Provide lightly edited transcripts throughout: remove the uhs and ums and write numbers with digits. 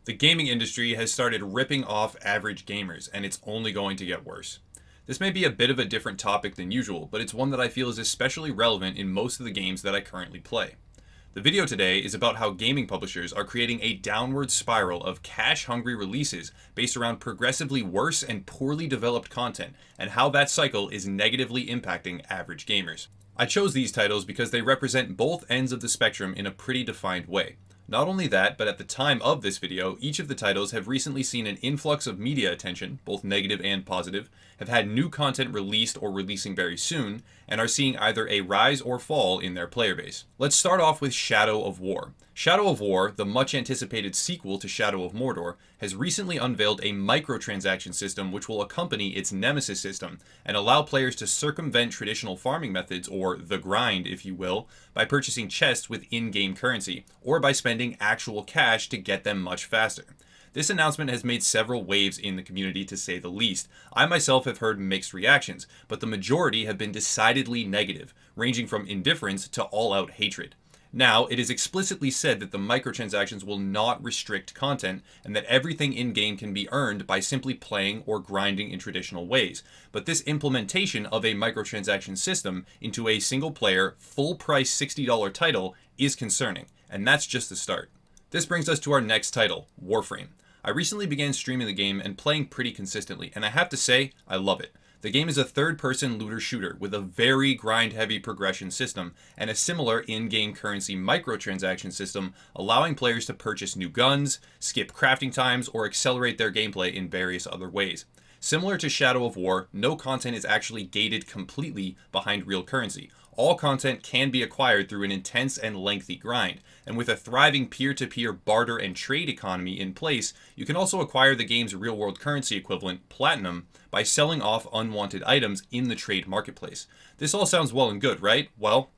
The gaming industry has started ripping off average gamers, and it's only going to get worse. This may be a bit of a different topic than usual, but it's one that I feel is especially relevant in most of the games that I currently play. The video today is about how gaming publishers are creating a downward spiral of cash-hungry releases based around progressively worse and poorly developed content, and how that cycle is negatively impacting average gamers. I chose these titles because they represent both ends of the spectrum in a pretty defined way. Not only that, but at the time of this video, each of the titles have recently seen an influx of media attention, both negative and positive, have had new content released or releasing very soon, and are seeing either a rise or fall in their player base. Let's start off with Shadow of War. Shadow of War, the much anticipated sequel to Shadow of Mordor, has recently unveiled a microtransaction system which will accompany its Nemesis system and allow players to circumvent traditional farming methods, or the grind if you will, by purchasing chests with in-game currency, or by spending actual cash to get them much faster. This announcement has made several waves in the community, to say the least. I myself have heard mixed reactions, but the majority have been decidedly negative, ranging from indifference to all-out hatred. Now, it is explicitly said that the microtransactions will not restrict content, and that everything in-game can be earned by simply playing or grinding in traditional ways. But this implementation of a microtransaction system into a single-player, full-price $60 title is concerning, and that's just the start. This brings us to our next title, Warframe. I recently began streaming the game and playing pretty consistently, and I have to say, I love it. The game is a third-person looter shooter with a very grind-heavy progression system and a similar in-game currency microtransaction system, allowing players to purchase new guns, skip crafting times, or accelerate their gameplay in various other ways. Similar to Shadow of War, no content is actually gated completely behind real currency. All content can be acquired through an intense and lengthy grind, and with a thriving peer-to-peer barter and trade economy in place, you can also acquire the game's real-world currency equivalent, Platinum, by selling off unwanted items in the trade marketplace. This all sounds well and good, right? Well,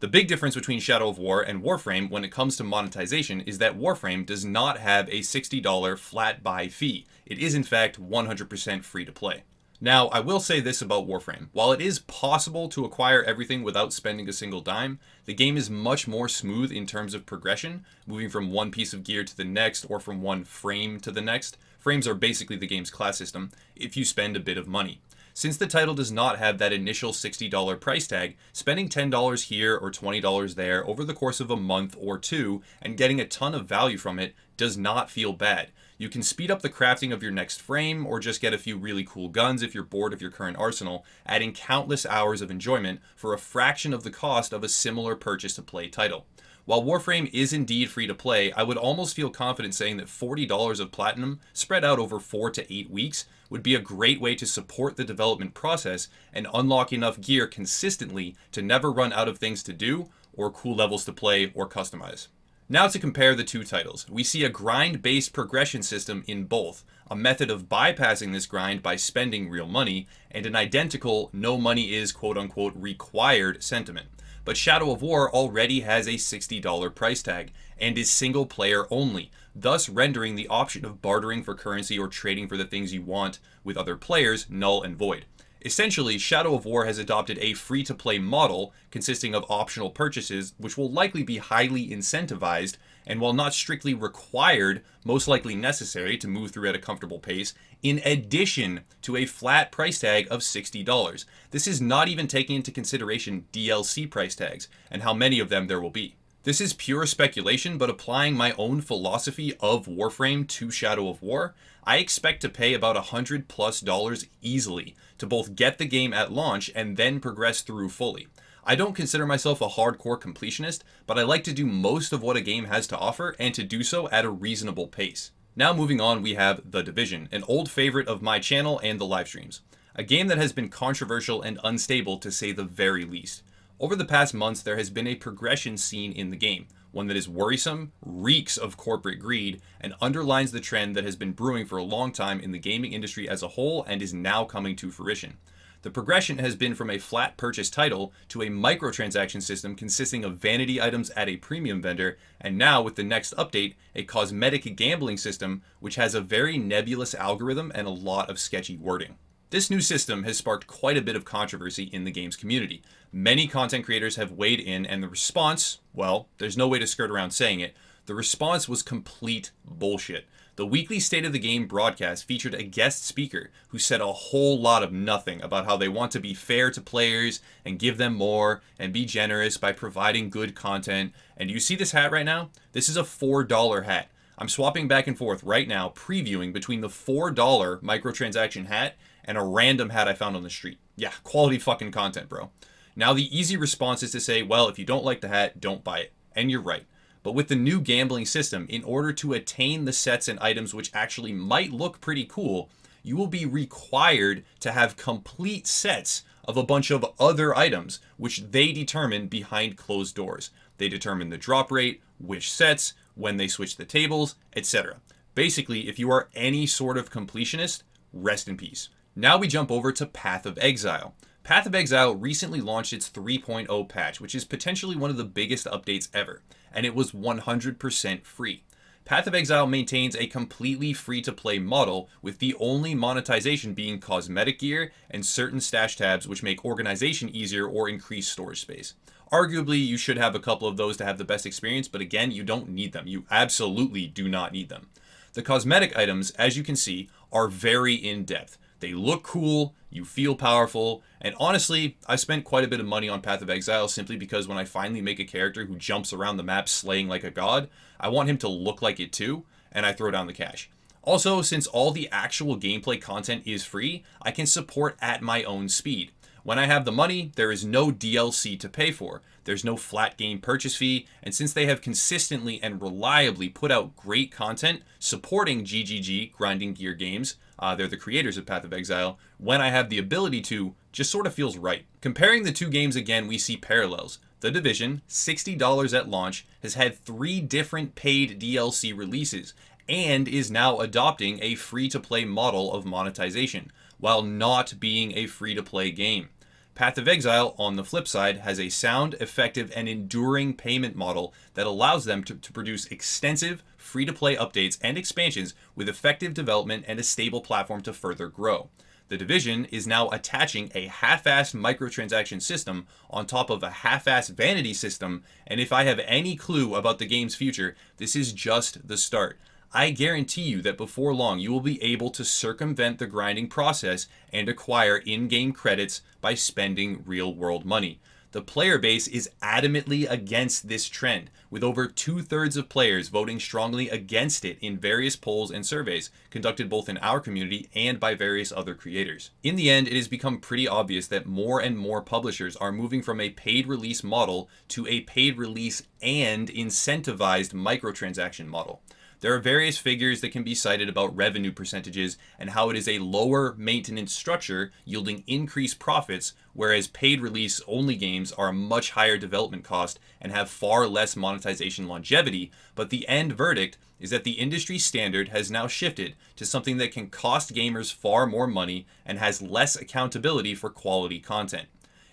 the big difference between Shadow of War and Warframe when it comes to monetization is that Warframe does not have a $60 flat buy fee. It is in fact 100% free to play. Now, I will say this about Warframe. While it is possible to acquire everything without spending a single dime, the game is much more smooth in terms of progression, moving from one piece of gear to the next or from one frame to the next. Frames are basically the game's class system, if you spend a bit of money. Since the title does not have that initial $60 price tag, spending $10 here or $20 there over the course of a month or two and getting a ton of value from it does not feel bad. You can speed up the crafting of your next frame, or just get a few really cool guns if you're bored of your current arsenal, adding countless hours of enjoyment for a fraction of the cost of a similar purchase-to-play title. While Warframe is indeed free to play, I would almost feel confident saying that $40 of Platinum, spread out over 4 to 8 weeks, would be a great way to support the development process and unlock enough gear consistently to never run out of things to do, or cool levels to play or customize. Now to compare the two titles, we see a grind-based progression system in both, a method of bypassing this grind by spending real money, and an identical no money is quote-unquote required sentiment. But Shadow of War already has a $60 price tag, and is single player only, thus rendering the option of bartering for currency or trading for the things you want with other players null and void. Essentially, Shadow of War has adopted a free-to-play model consisting of optional purchases, which will likely be highly incentivized, and while not strictly required, most likely necessary to move through at a comfortable pace, in addition to a flat price tag of $60. This is not even taking into consideration DLC price tags, and how many of them there will be. This is pure speculation, but applying my own philosophy of Warframe to Shadow of War, I expect to pay about $100+ easily to both get the game at launch and then progress through fully. I don't consider myself a hardcore completionist, but I like to do most of what a game has to offer and to do so at a reasonable pace. Now moving on, we have The Division, an old favorite of my channel and the live streams. A game that has been controversial and unstable to say the very least. Over the past months, there has been a progression seen in the game, one that is worrisome, reeks of corporate greed, and underlines the trend that has been brewing for a long time in the gaming industry as a whole and is now coming to fruition. The progression has been from a flat purchase title to a microtransaction system consisting of vanity items at a premium vendor, and now with the next update, a cosmetic gambling system which has a very nebulous algorithm and a lot of sketchy wording. This new system has sparked quite a bit of controversy in the games community. Many content creators have weighed in, and the response, well, there's no way to skirt around saying it, the response was complete bullshit. The weekly State of the Game broadcast featured a guest speaker who said a whole lot of nothing about how they want to be fair to players and give them more and be generous by providing good content. And you see this hat right now? This is a $4 hat. I'm swapping back and forth right now, previewing between the $4 microtransaction hat and a random hat I found on the street. Yeah, quality fucking content, bro. Now the easy response is to say, well, if you don't like the hat, don't buy it. And you're right. But with the new gambling system, in order to attain the sets and items which actually might look pretty cool, you will be required to have complete sets of a bunch of other items, which they determine behind closed doors. They determine the drop rate, which sets, when they switch the tables, etc. Basically, if you are any sort of completionist, rest in peace. Now we jump over to Path of Exile. Path of Exile recently launched its 3.0 patch, which is potentially one of the biggest updates ever, and it was 100% free. Path of Exile maintains a completely free-to-play model, with the only monetization being cosmetic gear and certain stash tabs which make organization easier or increase storage space. Arguably, you should have a couple of those to have the best experience, but again, you don't need them. You absolutely do not need them. The cosmetic items, as you can see, are very in-depth. They look cool, you feel powerful, and honestly, I spent quite a bit of money on Path of Exile simply because when I finally make a character who jumps around the map slaying like a god, I want him to look like it too, and I throw down the cash. Also, since all the actual gameplay content is free, I can support at my own speed. When I have the money, there is no DLC to pay for. There's no flat game purchase fee, and since they have consistently and reliably put out great content supporting GGG, Grinding Gear Games, they're the creators of Path of Exile, when I have the ability to, just sort of feels right. Comparing the two games again, we see parallels. The Division, $60 at launch, has had 3 different paid DLC releases, and is now adopting a free-to-play model of monetization, while not being a free-to-play game. Path of Exile, on the flip side, has a sound, effective, and enduring payment model that allows them to produce extensive, free-to-play updates and expansions with effective development and a stable platform to further grow. The Division is now attaching a half-assed microtransaction system on top of a half-assed vanity system, and if I have any clue about the game's future, this is just the start. I guarantee you that before long you will be able to circumvent the grinding process and acquire in-game credits by spending real-world money. The player base is adamantly against this trend, with over 2/3 of players voting strongly against it in various polls and surveys conducted both in our community and by various other creators. In the end, it has become pretty obvious that more and more publishers are moving from a paid release model to a paid release and incentivized microtransaction model. There are various figures that can be cited about revenue percentages and how it is a lower maintenance structure yielding increased profits, whereas paid release only games are a much higher development cost and have far less monetization longevity, but the end verdict is that the industry standard has now shifted to something that can cost gamers far more money and has less accountability for quality content.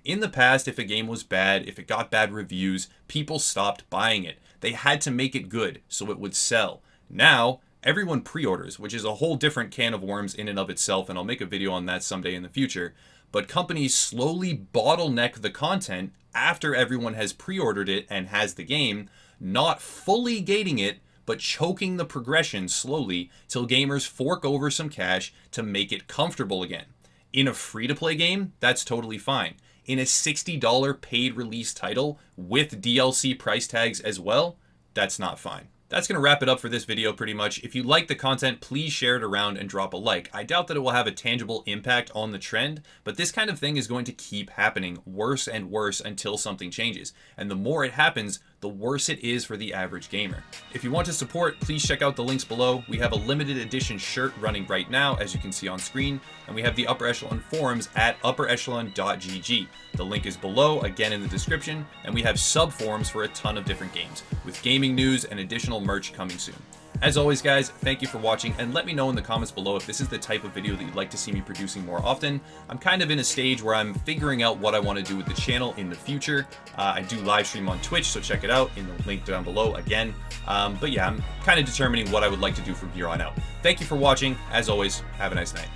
In the past, if a game was bad, if it got bad reviews, people stopped buying it. They had to make it good so it would sell. Now, everyone pre-orders, which is a whole different can of worms in and of itself, and I'll make a video on that someday in the future. But companies slowly bottleneck the content after everyone has pre-ordered it and has the game, not fully gating it, but choking the progression slowly till gamers fork over some cash to make it comfortable again. In a free-to-play game, that's totally fine. In a $60 paid release title with DLC price tags as well, that's not fine. That's going to wrap it up for this video pretty much. If you like the content, please share it around and drop a like. I doubt that it will have a tangible impact on the trend, but this kind of thing is going to keep happening worse and worse until something changes. And the more it happens, the worse it is for the average gamer. If you want to support, please check out the links below. We have a limited edition shirt running right now, as you can see on screen, and we have the Upper Echelon forums at upperechelon.gg. The link is below, again in the description, and we have sub-forums for a ton of different games, with gaming news and additional merch coming soon. As always, guys, thank you for watching, and let me know in the comments below if this is the type of video that you'd like to see me producing more often. I'm kind of in a stage where I'm figuring out what I want to do with the channel in the future. I do live stream on Twitch, so check it out in the link down below again. But yeah, I'm kind of determining what I would like to do from here on out. Thank you for watching. As always, have a nice night.